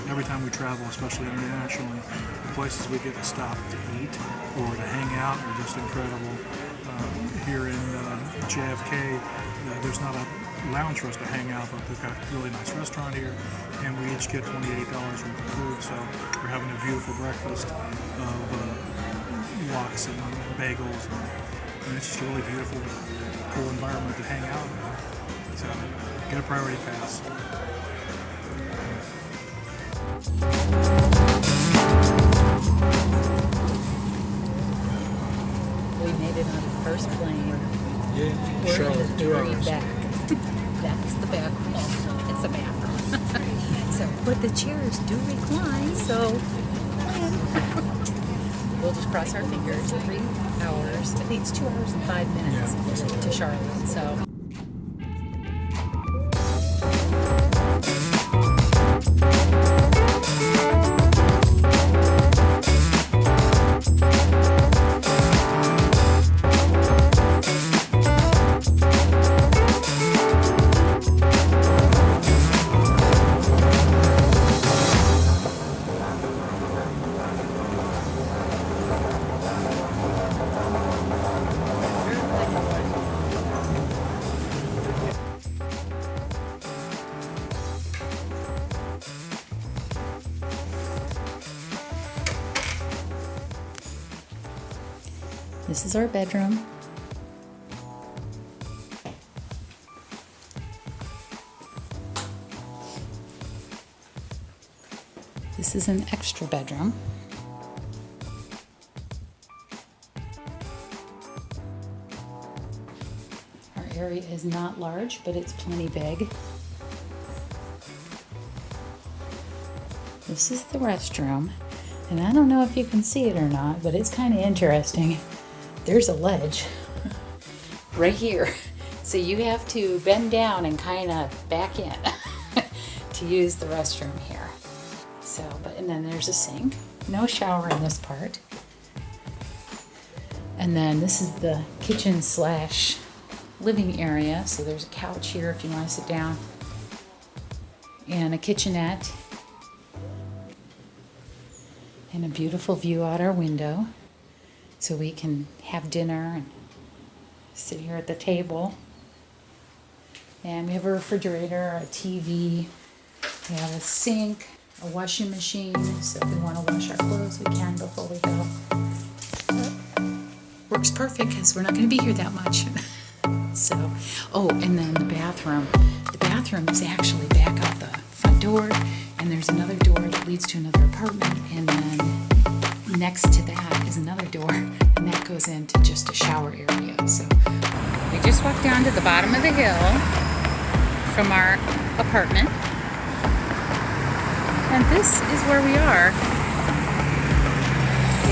every time we travel, especially internationally, the places we get to stop to eat or to hang out are just incredible. Here in JFK, there's not a lounge for us to hang out, but we've got a really nice restaurant here, and we each get $28 worth of food, so we're having a beautiful breakfast of lox and bagels, and it's just a really beautiful, cool environment to hang out in. So, get a priority pass. We made it on the first plane. Yeah, We're Charlotte, in the 2 very hours. back. That's the back. Oh, it's a bathroom. So, but the chairs do recline, so we'll just cross our fingers. 3 hours. I think it's 2 hours and 5 minutes to Charlotte. So. This is our bedroom. This is an extra bedroom. Our area is not large, but it's plenty big. This is the restroom, and I don't know if you can see it or not, but it's kind of interesting. There's a ledge right here. So you have to bend down and kind of back in to use the restroom here. So, and then there's a sink. No shower in this part. And then this is the kitchen slash living area. So there's a couch here if you want to sit down. And a kitchenette. And a beautiful view out our window. So we can have dinner and sit here at the table. And we have a refrigerator, a TV, we have a sink, a washing machine, so if we want to wash our clothes, we can before we go. Works perfect because we're not going to be here that much. So, oh, and then the bathroom. The bathroom is actually back out the front door, and there's another door that leads to another apartment, and then next to that is another door, and that goes into just a shower area. So we just walked down to the bottom of the hill from our apartment, and this is where we are.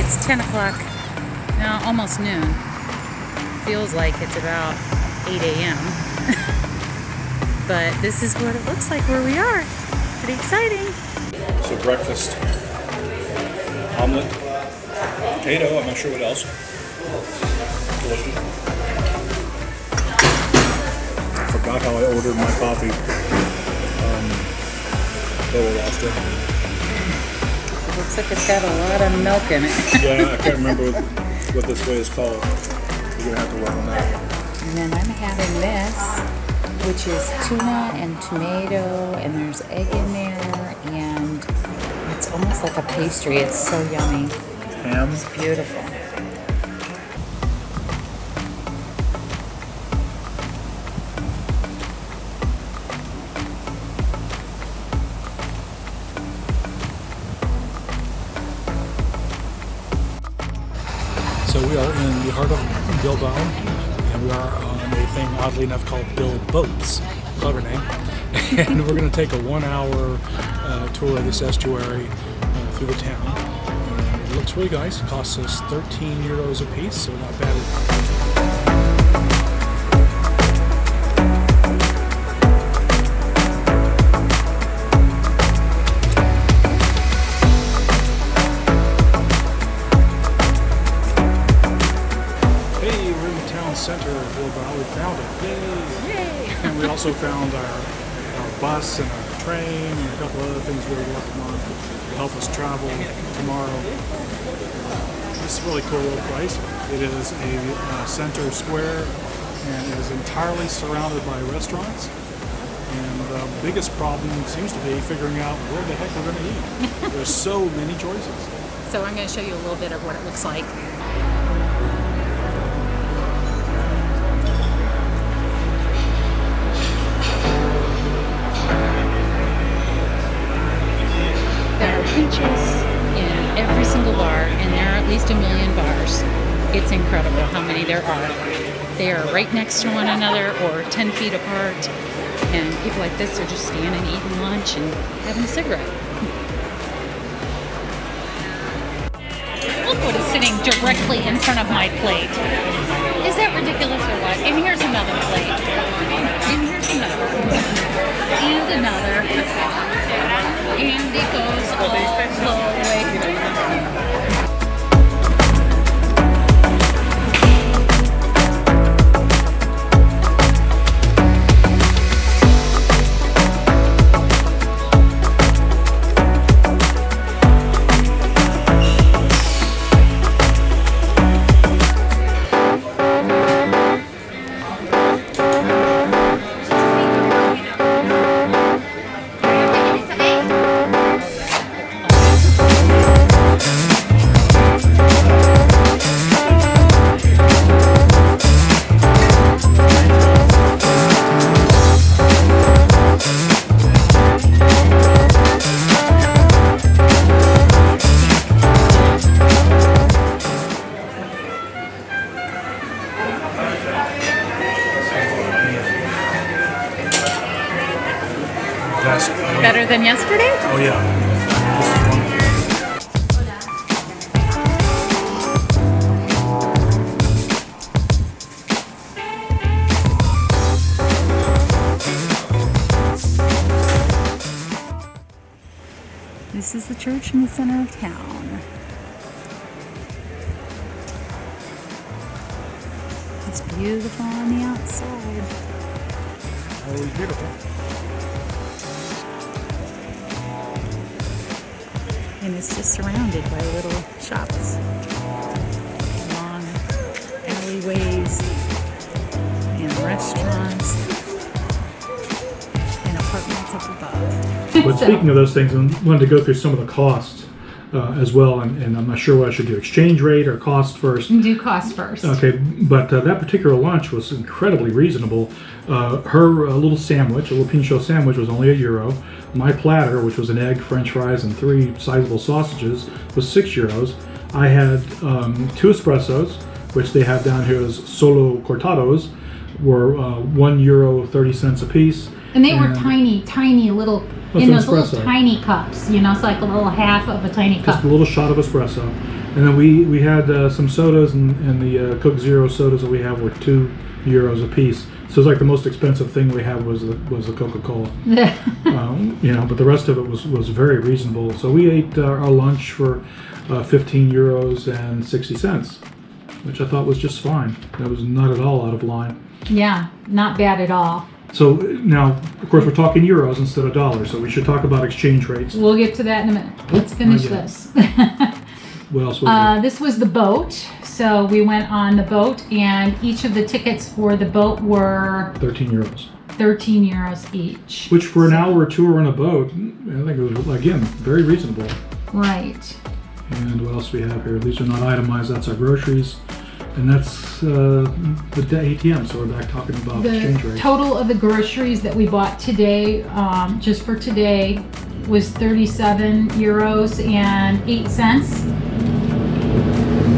It's 10 o'clock, now almost noon. Feels like it's about 8 a.m. But this is what it looks like where we are. Pretty exciting. So breakfast, omelet, potato, I'm not sure what else. Delicious. I forgot how I ordered my coffee. Totally lost it. It looks like it's got a lot of milk in it. Yeah, I can't remember what this way is called. You're going to have to work on that. And then I'm having this, which is tuna and tomato, and there's egg in there, and it's almost like a pastry. It's so yummy. Ham. It's beautiful. So we are in the heart of Bilbao, and we are on a thing oddly enough called Bill Boats, clever name, and we're going to take a 1-hour tour of this estuary through the town. And it looks really nice. It costs us 13 euros a piece, so not bad. Center of Bilbao. We found it. Yay! And we also found our bus and our train and a couple other things we're working on to help us travel tomorrow. This is a really cool little place. It is a center square and it is entirely surrounded by restaurants. And the biggest problem seems to be figuring out where the heck we're going to eat. There's so many choices. So I'm going to show you a little bit of what it looks like. There are pintxos in every single bar, and there are at least 1 million bars. It's incredible how many there are. They are right next to one another or 10 feet apart. And people like this are just standing, eating lunch, and having a cigarette. Look what is sitting directly in front of my plate. Is that ridiculous or what? And here's another plate. And here's another. And another. And it goes all the way through. Better than yesterday? Oh yeah. This is the church in the center of town. It's beautiful on the outside. Always beautiful. And it's just surrounded by little shops, long alleyways, and restaurants, and apartments up above. But speaking of those things, I wanted to go through some of the costs as well, and I'm not sure what I should do, exchange rate or cost first. Do cost first. Okay, but that particular lunch was incredibly reasonable. Her little sandwich, a little pintxos sandwich, was only €1. My platter, which was an egg, french fries, and 3 sizable sausages, was €6. I had 2 espressos, which they have down here as solo cortados, were €1.30 a piece. And they were tiny little, in those little espresso. tiny cups, you know, it's like a little half of a tiny cup. Just a little shot of espresso. And then we had some sodas, and the Coke Zero sodas that we have were €2 a piece. So it's like the most expensive thing we had was the Coca-Cola. But the rest of it was very reasonable. So we ate our lunch for €15.60, which I thought was just fine. That was not at all out of line. Yeah, not bad at all. So now, of course, we're talking euros instead of dollars, so we should talk about exchange rates. We'll get to that in a minute. Let's finish this. What else was This was the boat. So we went on the boat, and each of the tickets for the boat were €13. €13 each. Which for an hour or two on a boat, I think it was, again, very reasonable. Right. And what else do we have here? These are not itemized, that's our groceries. And that's the ATM, so we're back talking about exchange The rates. total of the groceries that we bought today, just for today, was €37.08.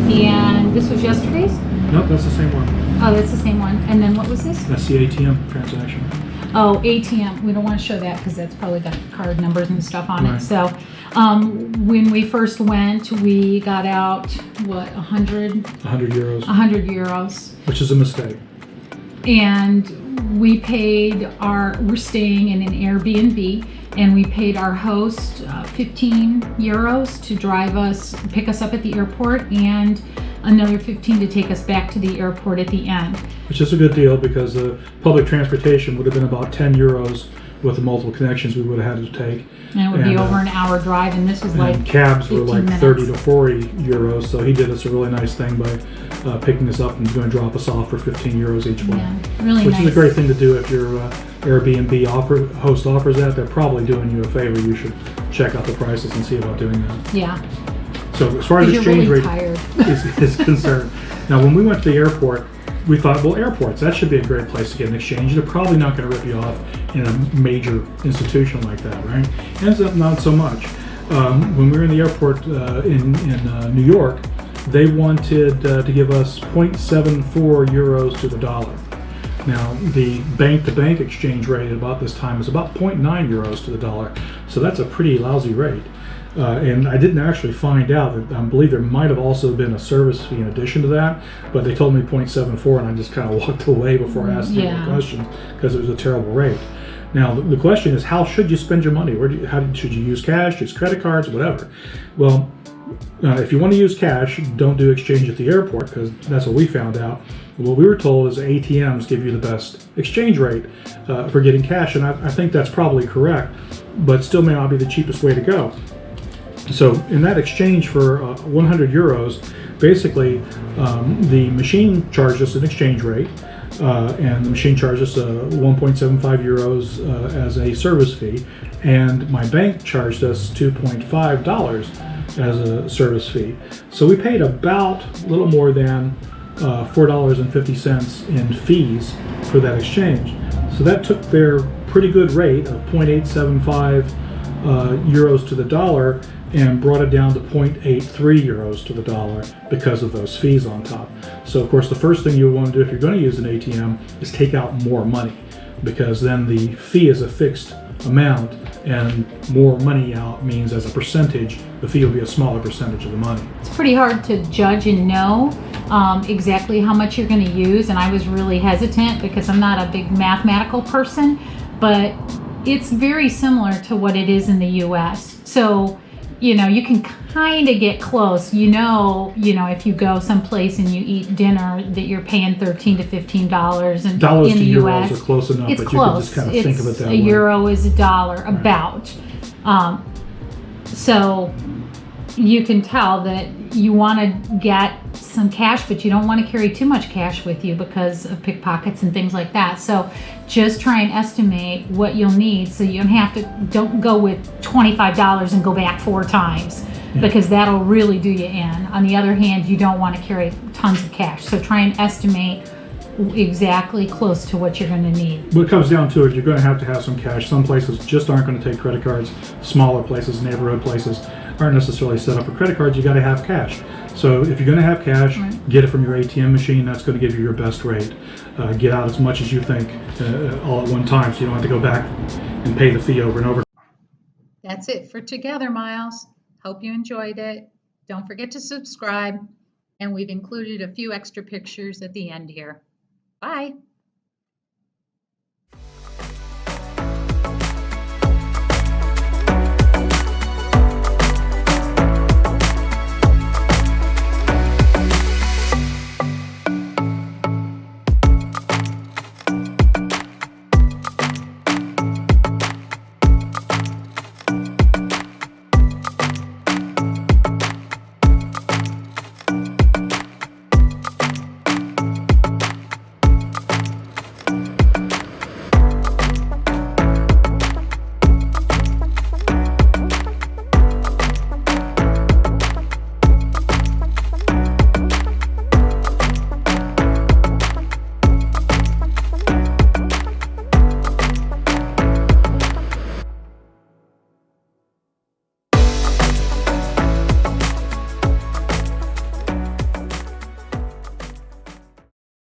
And this was yesterday's? Nope, that's the same one. Oh, that's the same one. And then what was this? That's the ATM transaction. Oh, ATM. We don't want to show that because that's probably got card numbers and stuff on Right. it. So when we first went, we got out, what, 100? €100. 100 euros. Which is a mistake. And we paid we're staying in an Airbnb, and we paid our host 15 euros to pick us up at the airport, and another 15 to take us back to the airport at the end. Which is a good deal because public transportation would have been about €10 with the multiple connections we would have had to take. And it would be over an hour drive, and this was like cabs were 15 like minutes. 30 to 40 euros. So he did us a really nice thing by picking us up and going to drop us off for 15 euros each way. Yeah, really Which nice. is a great thing to do if your Airbnb host offers that. They're probably doing you a favor. You should check out the prices and see about doing that. Yeah. So as far as You're exchange really rate tired. is concerned, now when we went to the airport, we thought, well, airports, that should be a great place to get an exchange. They're probably not going to rip you off in a major institution like that, right? Ends up not so much. When we were in the airport in New York, they wanted to give us 0.74 euros to the dollar. Now, the bank-to-bank exchange rate at about this time is about 0.9 euros to the dollar, so that's a pretty lousy rate. And I didn't actually find out that I believe there might have also been a service fee in addition to that, but they told me 0.74, and I just kind of walked away before I asked any more questions because it was a terrible rate. Now the question is, how should you spend your money? Should you use cash, use credit cards, whatever? Well, if you want to use cash, don't do exchange at the airport, because that's what we found out. What we were told is ATMs give you the best exchange rate for getting cash, and I think that's probably correct, but still may not be the cheapest way to go. So in that exchange for 100 euros, basically the machine charged us an exchange rate, and the machine charged us 1.75 euros as a service fee, and my bank charged us $2.5 as a service fee. So we paid about a little more than $4.50 in fees for that exchange. So that took their pretty good rate of 0.875 euros to the dollar and brought it down to 0.83 euros to the dollar because of those fees on top. So of course the first thing you want to do if you're going to use an ATM is take out more money, because then the fee is a fixed amount, and more money out means as a percentage the fee will be a smaller percentage of the money. It's pretty hard to judge and know exactly how much you're going to use, and I was really hesitant because I'm not a big mathematical person, but it's very similar to what it is in the US. So you can kind of get close. If you go someplace and you eat dinner, that you're paying $13 to $15, and dollars in to the euros US, are close enough, it's but close. you can just kind of think of it that way. A euro is $1, about. So you can tell that you want to get some cash, but you don't want to carry too much cash with you because of pickpockets and things like that. So just try and estimate what you'll need, so you don't go with $25 and go back 4 times, because that'll really do you in. On the other hand, you don't want to carry tons of cash. So try and estimate exactly close to what you're going to need. What it comes down to it, you're going to have some cash. Some places just aren't going to take credit cards. Smaller places, neighborhood places, aren't necessarily set up for credit cards. You got to have cash. So if you're going to have cash, get it from your ATM machine. That's going to give you your best rate. Get out as much as you think all at one time, so you don't have to go back and pay the fee over and over. That's it for Together Miles. Hope you enjoyed it. Don't forget to subscribe, and we've included a few extra pictures at the end here. Bye.